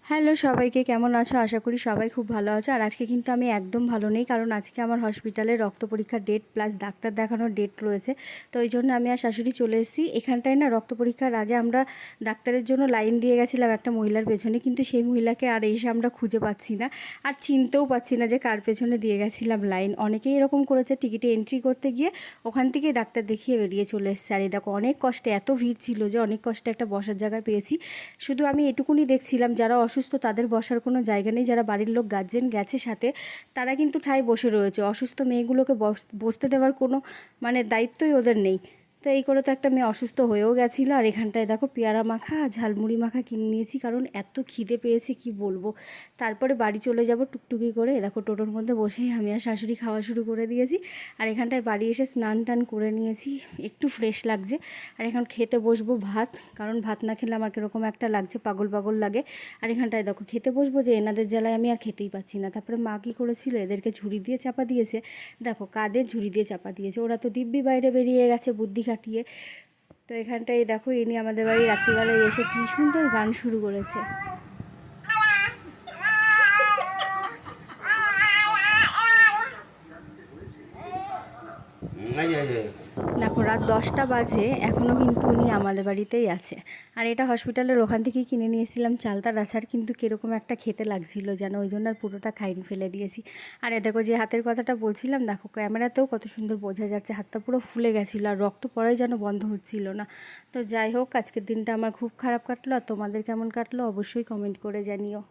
Hello সবাইকে, কেমন আছো? আশা করি সবাই খুব ভালো আছো। আর আজকে কিন্তু আমি একদম ভালো নেই, কারণ আজকে আমার হসপিটালে রক্ত পরীক্ষার ডেট প্লাস ডাক্তার দেখানোর ডেট রয়েছে। তো ওই জন্য আমি আর শাশুড়ি চলে এসেছি। এখানটায় না রক্ত পরীক্ষার আগে আমরা ডাক্তারের জন্য লাইন দিয়ে গেছিলাম একটা মহিলার পেছনে, কিন্তু সেই মহিলাকে আর এসে আমরা খুঁজে পাচ্ছি না, আর চিনতেও পাচ্ছি না যে কার পেছনে দিয়ে গেছিলাম লাইন। অনেকেই এরকম করেছে, টিকিটে এন্ট্রি করতে গিয়ে ওখান থেকেই ডাক্তার দেখিয়ে বেরিয়ে চলে এসেছে। আর এই দেখো, অনেক কষ্টে, এত ভিড় ছিল যে অনেক কষ্টে একটা বসার জায়গা পেয়েছি। শুধু আমি এটুকুনি দেখছিলাম, যারা অসুস্থ তাদের বসার কোনো জায়গা নেই, যারা বাড়ির লোক গার্জেন গেছে সাথে তারা কিন্তু ঠায় বসে রয়েছে। অসুস্থ মেয়েগুলোকে বসতে দেওয়ার কোনো দায়িত্বই ওদের নেই। তো এই করে তো একটা মেয়ে অসুস্থ হয়েও গেছিলো। আর এখানটায় দেখো পেয়ারা মাখা, ঝালমুড়ি মাখা কিনে নিয়েছি, কারণ এত খিদে পেয়েছে কি বলবো। তারপরে বাড়ি চলে যাব টুকটুকি করে। দেখো টোটোর মধ্যে বসেই আমি আর শাশুড়ি খাওয়া শুরু করে দিয়েছি। আর এখানটায় বাড়ি এসে স্নান টান করে নিয়েছি, একটু ফ্রেশ লাগছে। আর এখন খেতে বসবো ভাত, কারণ ভাত না খেলে আমার কীরকম একটা লাগছে, পাগল পাগল লাগে। আর এখানটায় দেখো খেতে বসবো, যে এনাদের জ্বালায় আমি আর খেতেই পাচ্ছি না। তারপরে মা কী করেছিল, এদেরকে ঝুড়ি দিয়ে চাপা দিয়েছে। দেখো কাদের ঝুড়ি দিয়ে চাপা দিয়েছে, ওরা তো দিব্যি বাইরে বেরিয়ে গেছে বুদ্ধি খাটিয়ে। তো এখানটায় দেখো ইনি আমাদের বাড়ি রাত্রিবেলায় এসে কী সুন্দর গান শুরু করেছে। দেখো রাত 10টা বাজে, এখনও কিন্তু উনি আমাদের বাড়িতেই আছে। আর এটা হসপিটালের ওখান থেকেই কিনে নিয়েছিলাম চালতার আচার, কিন্তু কীরকম একটা খেতে লাগছিল যেন, ওই জন্য আর পুরোটা খাইনি, ফেলে দিয়েছি। আর এ দেখো যে হাতের কথাটা বলছিলাম, দেখো ক্যামেরাতেও কত সুন্দর বোঝা যাচ্ছে, হাতটা পুরো ফুলে গেছিলো আর রক্ত পড়াই যেন বন্ধ হচ্ছিল না। তো যাই হোক, আজকের দিনটা আমার খুব খারাপ কাটলো। আর তোমাদের কেমন কাটলো অবশ্যই কমেন্ট করে জানিও।